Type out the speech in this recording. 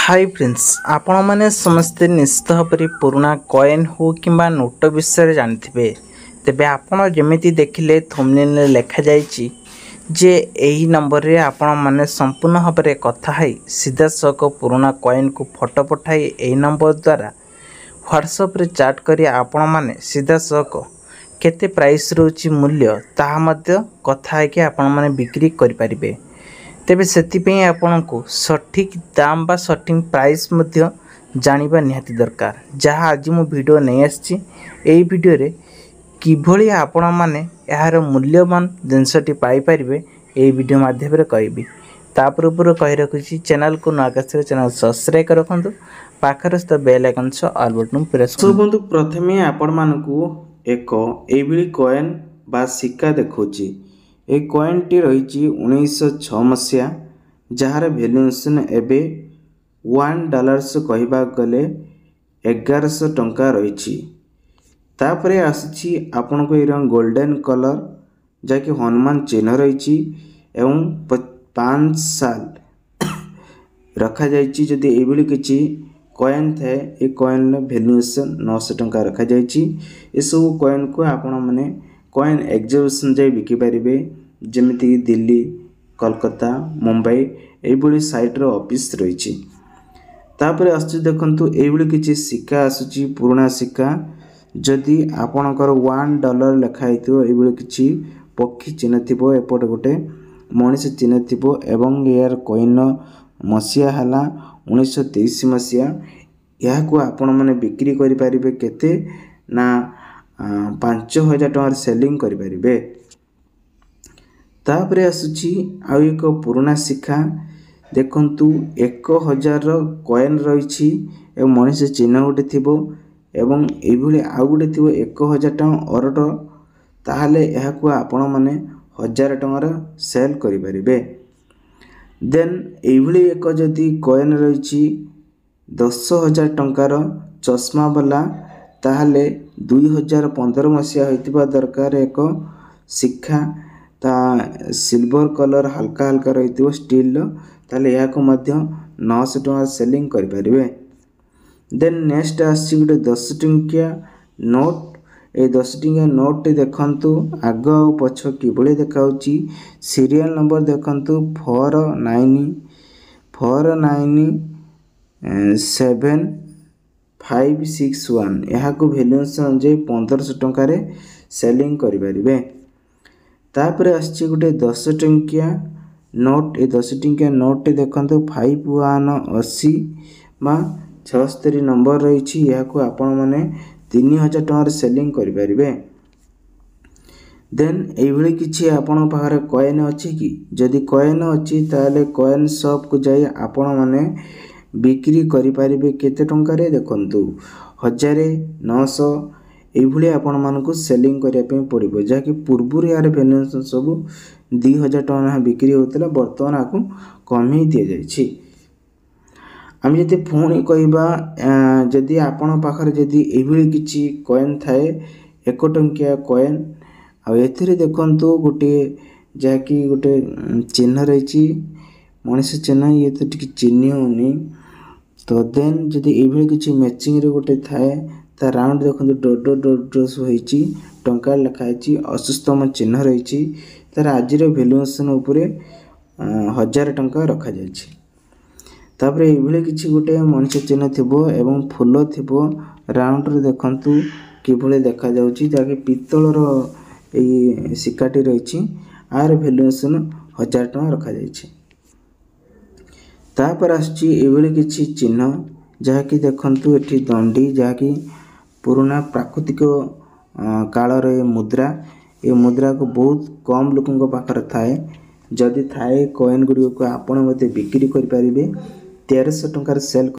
Hi friends आपण माने समस्ते निश्चित भाव पुराना कॉइन हो किंबा नोट विषय जानते तेबे आपण जमिति देखिले थंबनेल लिखा जाइछि जे एही नंबर रे आपण माने संपूर्ण भाव में कथा है सीधा सक पुराना कॉइन को फोटो पठाई एही नंबर द्वारा व्हाट्सएप रे चैट करी आपण माने सीधा सक केते प्राइस रोची मूल्य ताहा मध्य कथा है कि आपण माने बिक्री करि परिबे। तेबे सेतिपई आपनको सठिक दाम बा सठिक प्राइस मध्य जानिबा निहाती दरकार। जहाँ आज मु वीडियो नहीं आछि एई वीडियो रे किभली आपण माने यार मूल्यवान जिनसटी पाई परिबे एई वीडियो माध्यम रे कहबी। तापर ऊपर कहि रखुछि चैनल को नागस्त्र चैनल सब्सक्राइब कर रखंतु पाखरस्थ बेल आइकन छ ऑल बटन प्रेस कर बंधु। प्रथमे आपण मानकू एक एइबली कॉइन बा सिक्का देखौछि। ए कॉइन टी रही 1906 मसीहा जार भैल्यूएसन एबे $1 कहबा गले 1100 टंका रही। तापरे आसी आपण को एरंग गोल्डन कलर जाकि हनुमान चिन्ह रही एवं 5 साल रखा जाइछि। जदि एइबली किछि कॉइन थाए ए कॉइन भैल्यूएसन 900 टंका रखा जाइछि। ए सब कॉइन को आपण माने कॉइन एग्जिबिशन जाई बिकि पारिबे जेमिति दिल्ली कोलकाता मुंबई एइबली साइट रो ऑफिस रही। तापरे आसु देखंतु एइबली किछि सिक्का आसुची पुराना सिक्का जदि आपणकर $1 लेखा हेतिबो एइबली किछि पक्षी चिन्ह थिबो एपट गोटे मनीष चिन्ह थिबो एवं यार कॉइन मसीहा हला 1923 मसीहा। या को आपण माने बिक्री करि पारिबे केते ना 5000 टंका सेलिंग करि पारिबे। तापरे आसुची आउ एक पुराना सिक्का देखंतु 1000 कॉइन रही एवं मनीष चिन्ह गोटे थिबो एवं एभली आउ गोटे थिबो 1000 टंका अरट ताहले यहा को आपण माने 1000 टंका सेल करि पारिबे। देन एभली एक जदि कॉइन रही 10000 टंकार चश्मा वाला ताहले 2015 मसीहा होइतिबा दरकार एक सिक्का ता सिल्वर कलर हल्का हल्का रही स्टील ताले या को मध्य 900 टंका सेलिंग करि परिबे। देन नेक्स्ट आसी गोटे 10 टंकिया नोट। ए 10 टंकिया नोट देखंतु आग और पछ किबळे देखाउची सीरियल नंबर देखंतु 497561 यहाँ को वैल्यूएसन जे 1500 टंका रे सेलिंग करि परिबे। तापरे आछि गोटे 10 टंकिया नोट। ए 10 टंकिया नोट देखंतु 5180 बा 76 नंबर रही। या को आपण माने 3000 टंका रे सेलिंग करि परिबे। देन एइभली किछि आपण पाखरे कॉइन अछि कि जदि कॉइन अछि ताले कॉइन शॉप को जाई आपण माने बिक्री करि परिबे केते टंका रे देखंतु 1000 900 एइभली आपण मानकु सेलिंग करिया पे पड़िबो। जाकि पूर्वुर यार वैल्यूएसन सब 2000 टंका बिक्री होतला वर्तमान आकु कम ही दिया जाइछि। हम जदि पुणी कहबा जदि आपण पाखरे जदि एइभली किछि कॉइन थाए 1 टंकिया कॉइन आ एथिरे देखंतु गोटे जाकि गोटे चिन्ह रही मनीष चिन्ह ये तो टिक चिन्ह होनी। तो देन जदि एइभली किछि मैचिंग रे गोटे थाए ता राउंड देखंतु डॉट डॉट डॉट होईची टंका लिखा है असुस्तम चिन्ह रही तार आज वैल्यूएसन उपरे 1000 टंका रखा जाइछि। तापरे एइभली किछि गोटे मनीष चिन्ह थिबो एवं फूल थिबो राउंड रे देखंतु किभली देखा जाउची जाके पित्तल रो एई सिक्काटी रही आर वैल्यूएसन 1000 टंका रखा जाइछि। तापर आछि एइभली किछि चिन्ह जहाँकि देखंतु एठी दंडी जहाँकि पुराना प्राकृतिक काल रे मुद्रा। ए मुद्रा को बहुत कम लोकों पाखर थाए जदि थाए कॉइन गुडी को आपण मते बिक्री करि परिबे 1300 टंका सेल